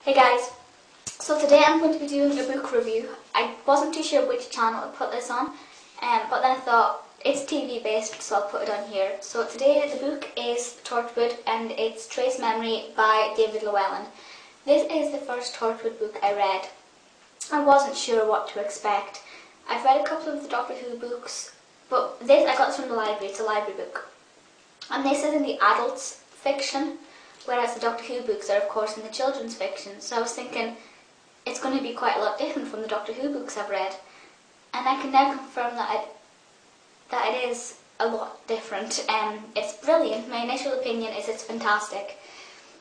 Hey guys, so today I'm going to be doing a book review. I wasn't too sure which channel to put this on, but then I thought it's TV based, so I'll put it on here. So today the book is Torchwood and it's Trace Memory by David Llewellyn. This is the first Torchwood book I read. I wasn't sure what to expect. I've read a couple of the Doctor Who books, but I got this from the library, it's a library book. And this is in the adults fiction, whereas the Doctor Who books are of course in the children's fiction. So I was thinking it's going to be quite a lot different from the Doctor Who books I've read. And I can now confirm that it is a lot different. It's brilliant. My initial opinion is it's fantastic.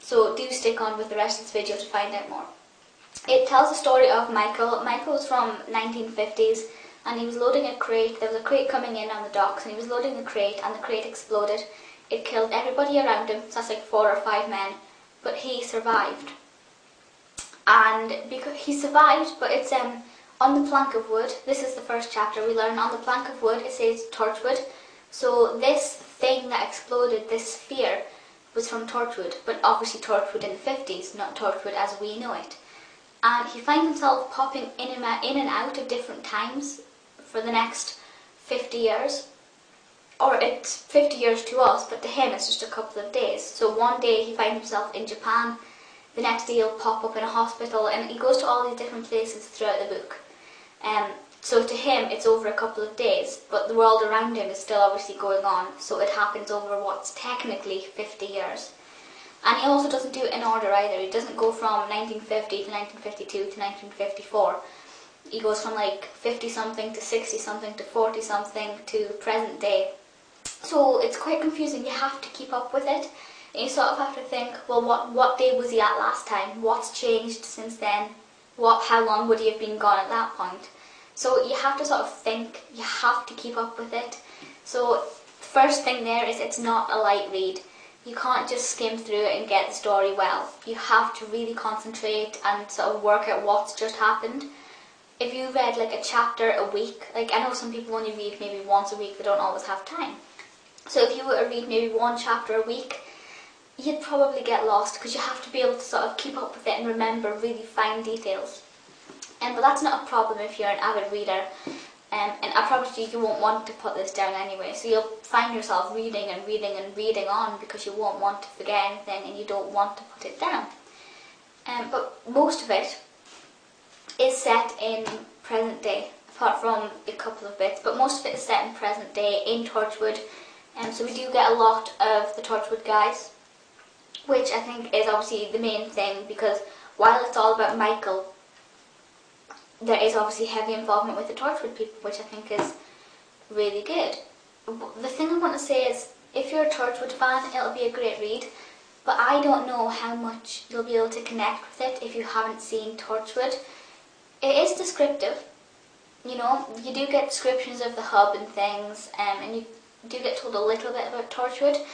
So do stick on with the rest of this video to find out more. It tells the story of Michael. Michael's from 1950s and he was loading a crate. There was a crate coming in on the docks and he was loading the crate and the crate exploded. It killed everybody around him, so that's like 4 or 5 men, but he survived. And because he survived, but it's on the plank of wood. This is the first chapter. We learn on the plank of wood it says Torchwood. So this thing that exploded, this sphere, was from Torchwood, but obviously Torchwood in the 50s, not Torchwood as we know it. And he finds himself popping in and out at different times for the next 50 years. Or it's 50 years to us, but to him it's just a couple of days. So one day he finds himself in Japan, the next day he'll pop up in a hospital, and he goes to all these different places throughout the book. So to him it's over a couple of days, but the world around him is still obviously going on, so it happens over what's technically 50 years. And he also doesn't do it in order either. He doesn't go from 1950 to 1952 to 1954. He goes from like 50 something to 60 something to 40 something to present day. So it's quite confusing. You have to keep up with it. And you sort of have to think, well, what day was he at last time? What's changed since then? How long would he have been gone at that point? So you have to sort of think. You have to keep up with it. So the first thing there is it's not a light read. You can't just skim through it and get the story well. You have to really concentrate and sort of work out what's just happened. If you read like a chapter a week, like I know some people only read maybe once a week, they don't always have time. So if you were to read maybe one chapter a week, you'd probably get lost because you have to be able to sort of keep up with it and remember really fine details. But that's not a problem if you're an avid reader. And I promise you won't want to put this down anyway. So you'll find yourself reading and reading and reading on because you won't want to forget anything and you don't want to put it down. But most of it is set in present day, apart from a couple of bits. But most of it is set in present day in Torchwood. So we do get a lot of the Torchwood guys, which I think is obviously the main thing, because while it's all about Michael, there is obviously heavy involvement with the Torchwood people, which I think is really good. The thing I want to say is, if you're a Torchwood fan, it'll be a great read, but I don't know how much you'll be able to connect with it if you haven't seen Torchwood. It is descriptive, you know, you do get descriptions of the hub and things, and you do get told a little bit about Torchwood,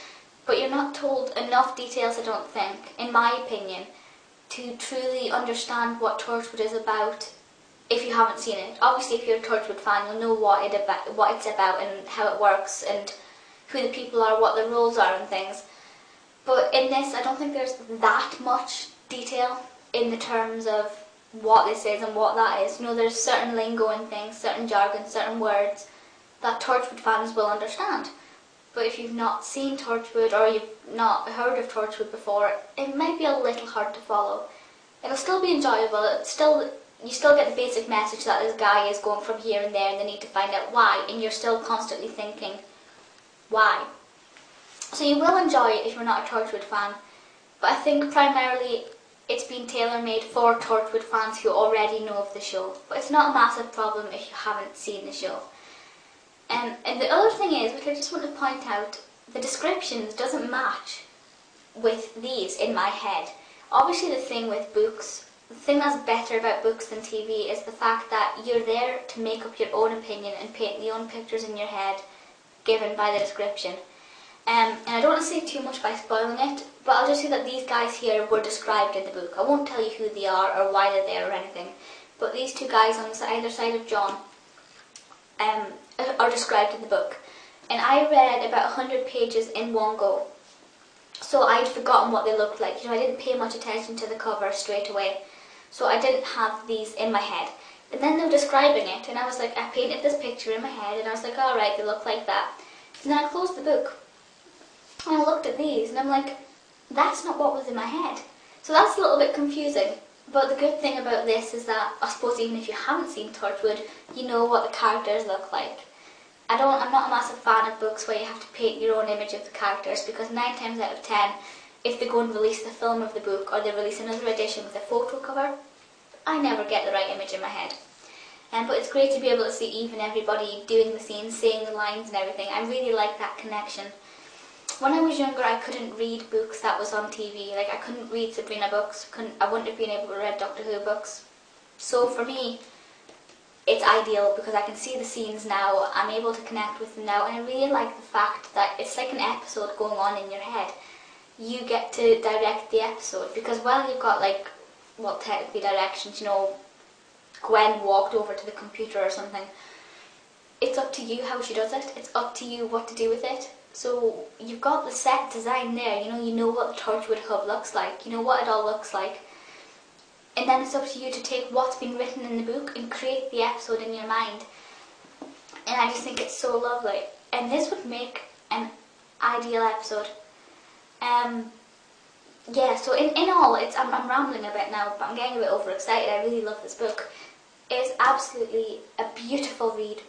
but you're not told enough details, I don't think, in my opinion, to truly understand what Torchwood is about if you haven't seen it. Obviously, if you're a Torchwood fan, you'll know what it's about and how it works and who the people are, what the roles are and things. But in this, I don't think there's that much detail in the terms of what this is and what that is. You know, there's certain lingo and things, certain jargon, certain words that Torchwood fans will understand. But if you've not seen Torchwood or you've not heard of Torchwood before, it might be a little hard to follow. It'll still be enjoyable. You still get the basic message that this guy is going from here and there and they need to find out why, and you're still constantly thinking, why? So you will enjoy it if you're not a Torchwood fan, but I think primarily it's been tailor-made for Torchwood fans who already know of the show. But it's not a massive problem if you haven't seen the show. And the other thing is, which I just want to point out, the descriptions doesn't match with these in my head. Obviously the thing with books, the thing that's better about books than TV is the fact that you're there to make up your own opinion and paint your own pictures in your head given by the description. And I don't want to say too much by spoiling it, but I'll just say that these guys here were described in the book. I won't tell you who they are or why they're there or anything, but these two guys on either side of John are described in the book. And I read about 100 pages in one go. So I'd forgotten what they looked like. You know, I didn't pay much attention to the cover straight away. So I didn't have these in my head. And then they were describing it, and I was like, I painted this picture in my head, and I was like, alright, they look like that. And then I closed the book, and I looked at these, and I'm like, that's not what was in my head. So that's a little bit confusing. But the good thing about this is that, I suppose even if you haven't seen Torchwood, you know what the characters look like. I'm not a massive fan of books where you have to paint your own image of the characters, because 9 times out of 10, if they go and release the film of the book or they release another edition with a photo cover, I never get the right image in my head. But it's great to be able to see even everybody doing the scenes, saying the lines and everything. I really like that connection. When I was younger, I couldn't read books that was on TV. Like, I couldn't read Sabrina books. I wouldn't have been able to read Doctor Who books. So for me, it's ideal because I can see the scenes now. I'm able to connect with them now, and I really like the fact that it's like an episode going on in your head. You get to direct the episode, because while you've got, like, well, technically directions, you know, Gwen walked over to the computer or something, it's up to you how she does it. It's up to you what to do with it. So you've got the set design there, you know what the Torchwood hub looks like, you know what it all looks like. And then it's up to you to take what's been written in the book and create the episode in your mind. And I just think it's so lovely. And this would make an ideal episode. Yeah, so in all, I'm rambling a bit now, but I'm getting a bit overexcited. I really love this book. It's absolutely a beautiful read.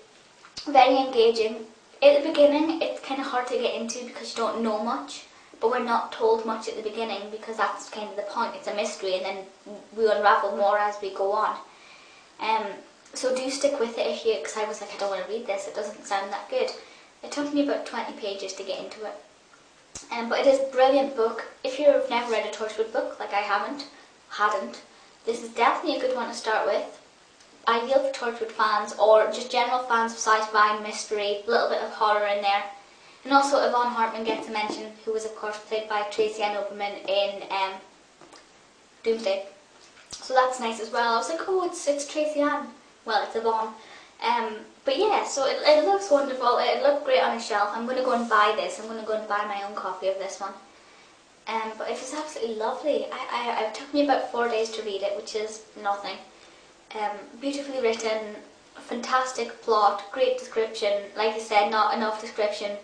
Very engaging. At the beginning, it's kind of hard to get into because you don't know much. But we're not told much at the beginning because that's kind of the point. It's a mystery, and then we unravel more as we go on. So do stick with it if you, because I was like, I don't want to read this, it doesn't sound that good. It took me about 20 pages to get into it. But it is a brilliant book. If you've never read a Torchwood book, like I hadn't, this is definitely a good one to start with. Ideal for Torchwood fans, or just general fans of sci-fi, mystery, a little bit of horror in there. And also Yvonne Hartman gets a mention, who was of course played by Tracy Ann Oberman in Doomsday. So that's nice as well. I was like, oh, it's Tracy Ann. Well, it's Yvonne. But yeah, so it looks wonderful. It looked great on a shelf. I'm going to go and buy this. I'm going to go and buy my own copy of this one. But it was absolutely lovely. It took me about 4 days to read it, which is nothing. Beautifully written, fantastic plot, great description. Like I said, not enough description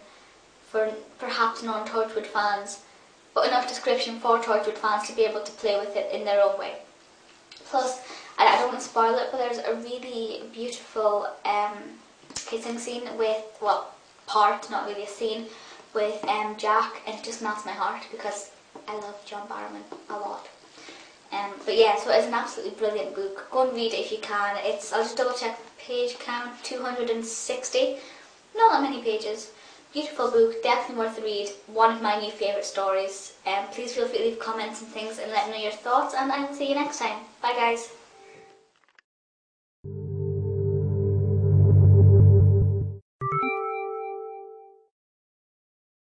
for perhaps non-Torchwood fans, but enough description for Torchwood fans to be able to play with it in their own way. Plus, I don't want to spoil it, but there's a really beautiful kissing scene with, well, part, not really a scene, with Jack, and it just melts my heart because I love John Barrowman a lot. But yeah, so it's an absolutely brilliant book. Go and read it if you can. I'll just double check the page count, 260. Not that many pages. Beautiful book, definitely worth a read. One of my new favourite stories. Please feel free to leave comments and things and let me know your thoughts, and I will see you next time. Bye guys.